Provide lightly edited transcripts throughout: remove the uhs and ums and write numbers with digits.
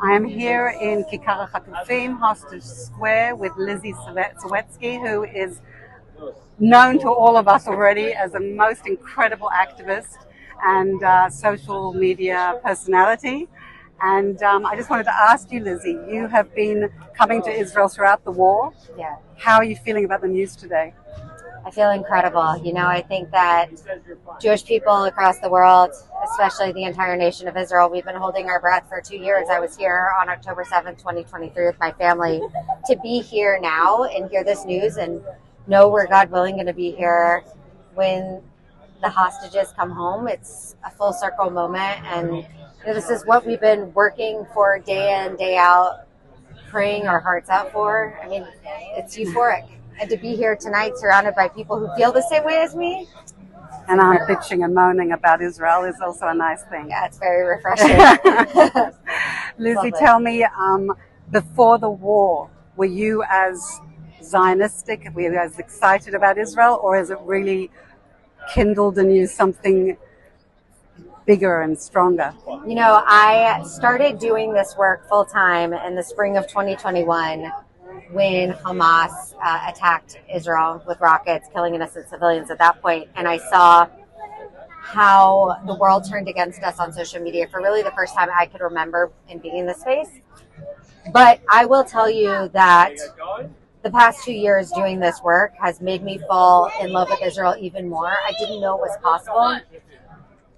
I am here in Kikar HaChatufim, Hostage Square, with Lizzie Sawetsky, who is known to all of us already as a most incredible activist and social media personality. And I just wanted to ask you, Lizzie, you have been coming to Israel throughout the war. Yeah, How are you feeling about the news today? I feel incredible. I think that Jewish people across the world, especially the entire nation of Israel, we've been holding our breath for 2 years. I was here on October 7th, 2023 with my family. To be here now and hear this news and know we're, God willing, going to be here when the hostages come home, it's a full circle moment. And this is what we've been working for day in, day out, praying our hearts out for. I mean, it's euphoric. And to be here tonight surrounded by people who feel the same way as me. And I'm bitching and moaning about Israel is also a nice thing. Yeah, it's very refreshing. Lizzie, Lovely. tell me, before the war, were you as Zionistic, were you as excited about Israel, or has it really kindled in you something bigger and stronger? I started doing this work full time in the spring of 2021 when Hamas attacked Israel with rockets, killing innocent civilians at that point. And I saw how the world turned against us on social media for really the first time I could remember in being in this space. But I will tell you that the past 2 years doing this work has made me fall in love with Israel even more. I didn't know it was possible,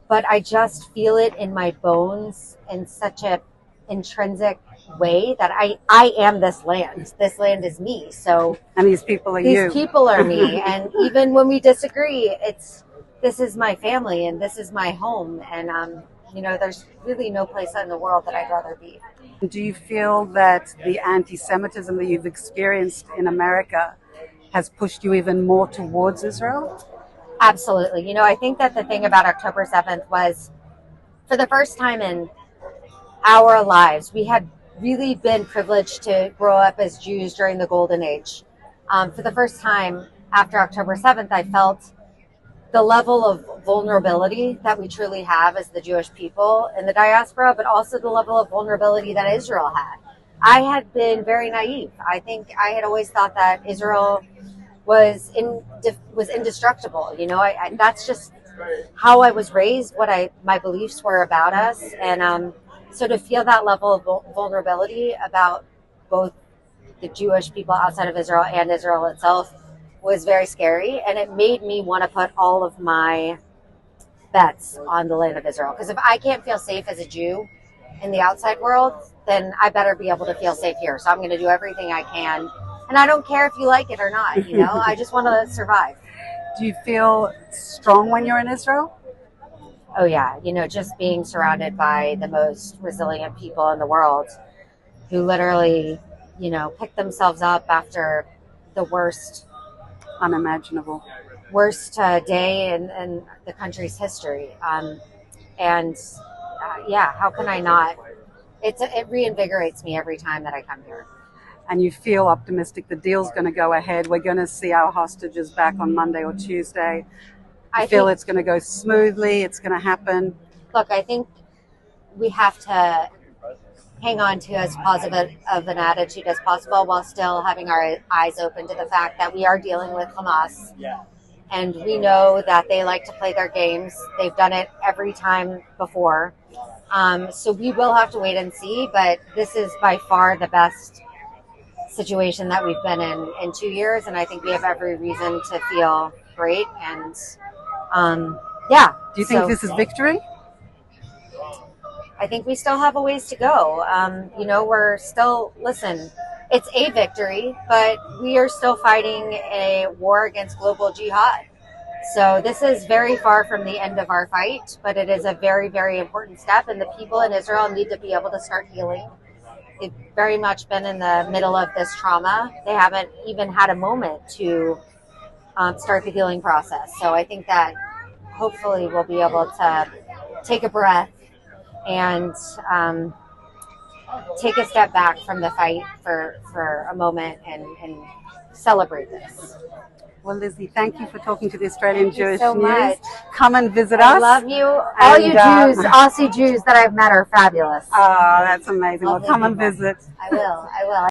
but I just feel it in my bones in such a intrinsic way that I am this land. This land is me. So And these people are you. these people are me. And even when we disagree, this is my family and this is my home. And there's really no place in the world that I'd rather be. Do you feel that the anti-Semitism that you've experienced in America has pushed you even more towards Israel? Absolutely. I think that the thing about October 7th was, for the first time in our lives, we had really been privileged to grow up as Jews during the Golden Age. For the first time after October 7th, I felt the level of vulnerability that we truly have as the Jewish people in the diaspora, but also the level of vulnerability that Israel had. I had been very naive. I think I had always thought that Israel was indestructible. That's just how I was raised, what my beliefs were about us. And so to feel that level of vulnerability about both the Jewish people outside of Israel and Israel itself was very scary. And it made me want to put all of my bets on the land of Israel. Because if I can't feel safe as a Jew in the outside world, then I better be able to feel safe here. So I'm going to do everything I can. And I don't care if you like it or not, I just want to survive. Do you feel strong when you're in Israel? Oh yeah, just being surrounded by the most resilient people in the world who literally, pick themselves up after the worst day in the country's history. How can I not? It reinvigorates me every time that I come here. And you feel optimistic the deal's going to go ahead. We're going to see our hostages back on Monday or Tuesday. I feel it's going to go smoothly. It's going to happen. Look, I think we have to hang on to as positive of an attitude as possible while still having our eyes open to the fact that we are dealing with Hamas. And we know that they like to play their games. They've done it every time before. So we will have to wait and see. But this is by far the best situation that we've been in 2 years. And I think we have every reason to feel great. And Do you think this is victory? I think we still have a ways to go. We're still, it's a victory, but we are still fighting a war against global jihad. So this is very far from the end of our fight, but it is a very, very important step. And the people in Israel need to be able to start healing. They've very much been in the middle of this trauma. They haven't even had a moment to start the healing process. So I think that hopefully we'll be able to take a breath and take a step back from the fight for a moment and celebrate this. Well, Lizzie, thank you for talking to the Australian Jewish so News. much. Come and visit I us. love you. All you Jews, Aussie Jews that I've met are fabulous. Oh, that's amazing. Well, Lovely come and people. visit. I will.